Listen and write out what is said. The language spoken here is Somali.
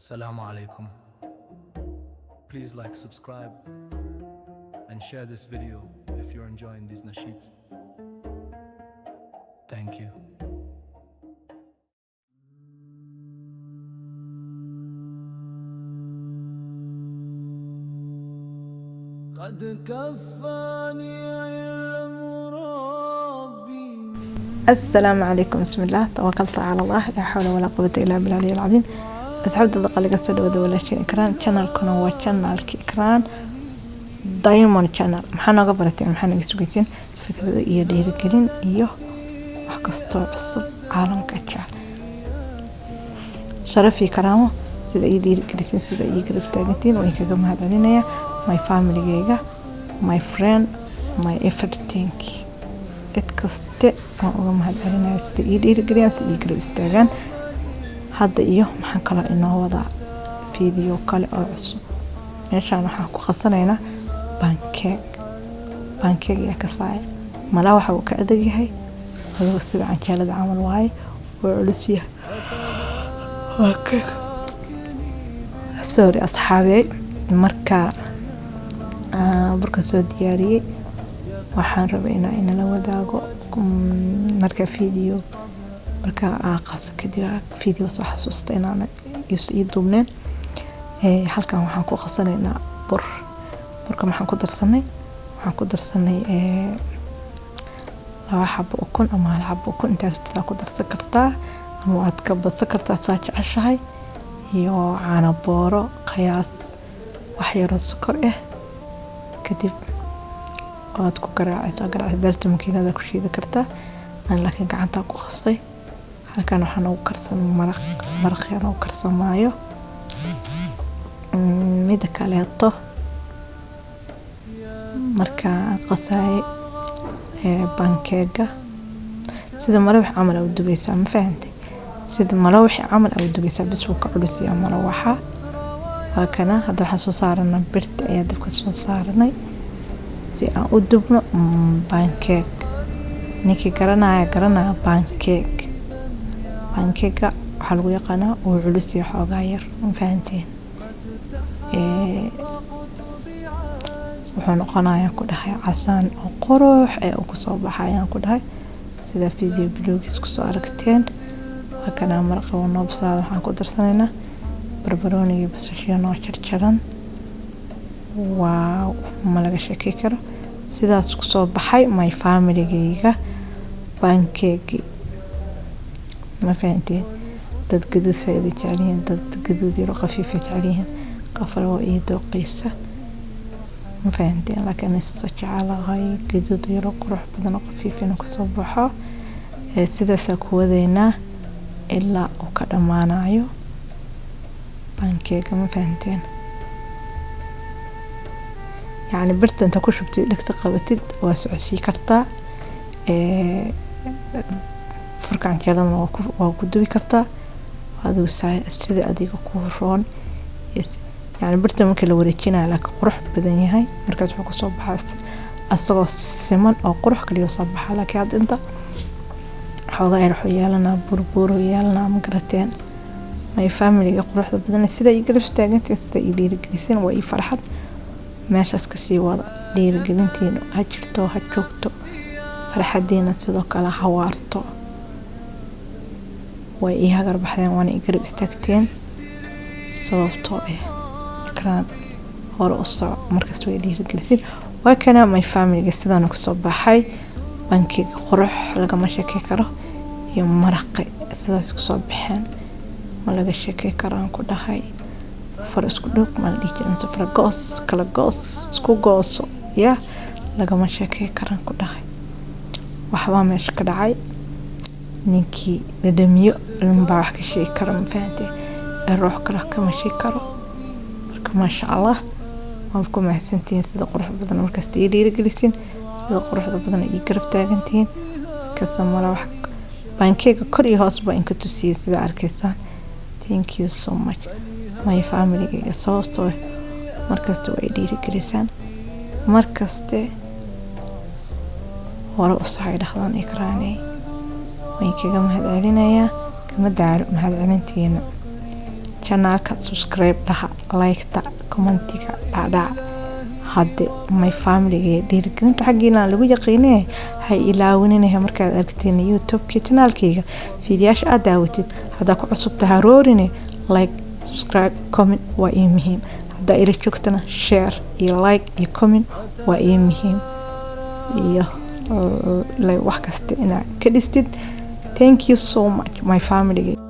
Assalamu alaikum. Please like, subscribe and share this video if you're enjoying these nasheeds. Thank you. قد كفاني علم ربي. السلام عليكم، بسم الله، توكلت على الله، لا حول ولا قوة إلا بالله العلي العظيم. أتحب دقيقة سود ولا شيء إكران channel كنا هو channel إكران دايموند channel محنا قبلتين محنا جسوجين فكرة يدير كلين إيوه وحكستو عصب عالم كتشال شرفي كرامه سيدا يدير كليسين سيدا يقرب تاجنتين وإنك جمع هذا my family جيجا my friend my everything إتكست وأقوم هذا سيدا يدير كليان سيدا يقرب استاجن hadda iyo maxaan kala inoo wada video kale oo cusub meeshaan waxaan ku qasanaynaa pancake ya ka saay mala waxa uu ka adag yahay oo sida canjeelada camal waay oo culus yahay okay sorry asxaabey marka burka soo diyaariyay waxaan rabaa in la wadaago marka video marka qaas kadib video soo xasuustay inaan ii duubneen halkan waxaan ku qasanaynaa burka waxaan ku darsanay laba xabo ukun ama hal xabo ukun inta ku darsan kartaa ama aad ka badsan kartaa saa jeceshahay iyo caano booro qiyaas wax yar oo sokor ah kadib aad ku garaacaysaa darta makiinada ku shiidi kartaa laakiin gacanta ku qasay halkan waxaan ugu karsan maraq yar oo karsamaayo mid kaleeto marka qasay pancake sida malawax camal u dubaysaa ma fahantay sida malawax camal u dubaysaa bis uu ka culus yahay malawaxa waa kana hadda waxaan soo saaranaa birta ayaa dabka soo saaranay si aan u dubno pancake ninkii garanaya pancake waxaa lagu yaqaanaa uu culus yahay xoogaa yar ma fahanteen wuxuu noqonayaa ku dhahay casaan oo qurux ee uu kusoo baxayaan ku dhahay sida video bilowgiis kusoo aragteen waa kana maraqi oo noo bislaada waxaan ku darsanaynaa barbarooniga basashiya noo jarjaran waaw ma laga sheekay karo sidaas kusoo baxay my family-gayga pancake ما فهمتين dad gaduud sayda jecelihiin dad gaduud yar khafiif jecelihiin qafal oo iido qiisa ma fahanteen laakiin isa jecelahay gaduud yar qurux badan oo khafiif inuu ka soo baxo sidaas ku wadeynaa ilaa uu ka dhamaanayo pancake ma fahanteen yani birta inta ku shubtay dhigta qabatid waa socodsi kartaa furkan jeeladana waa ku dubi kartaa adigu sida adiga ku roon yani birta markii la wareejinayo laakiin qurux badan yahay markaas wuxuu ku soo baxaa asagoo siman oo qurux kaliya soo baxaa laakiin hadda inta xoogaa yar wuxuu yeelanaa burbur yeelanaa ma garateen my family-ga quruxda badan sida ay garab taagantiin sida ay dhiirigeliseen waa ii farxad meeshaas ka sii wada dhiirigelintiin ha jirto ha joogto farxadiina sidoo kale ha waarto way ii hagar baxdeen waana ii garab istaagteen sababtoo ikraan hore u soco markasta way dhiirigeliseen waa kana my family-ga sidaan ku soo baxay pancake qurux lagama sheekay karo iyo maraqi sidaas ku soo baxeen ma laga sheekay karaan ku dhahay far isku dhug ma dhigi inta far kala goos isku gooso ya lagama sheekay karaan ku dhahay waxba meesha ka dhacay ninkii dhadhamiyo lamba wax ka sheegi karo ma fahantay ruux kale kama sheegi karo marka maasha Allah waan ku mahadsantihiin sida qurux badan markasta ii dhiirigeliseen sida quruxda badan ii garab taagantihiin kasamala wax pancake kor iyo hoos baa inka tusiyay sida arkaysaan thank you so much my family-ga sababtoo markasta way dhiirigelisaan markasta hore u soo dhaxdan ikraanay way kaga mahad celinayaa kama daalo mahad celintiina channelka subscribe dhaha like-ta commentiga dhaadhac hadde my family dhiirigelinta xaggiina lagu yaqiinay hay ilaawinayna markaad aragteen YouTube-ka channelkayga fiidiyaasha aad daawatid hadda ku cusub tahay roorine like subscribe comment waa muhiim hadda ila joogtana share iyo like iyo comment waa muhiim iyo like wax kasta ina ka dhistid. Thank you so much my family.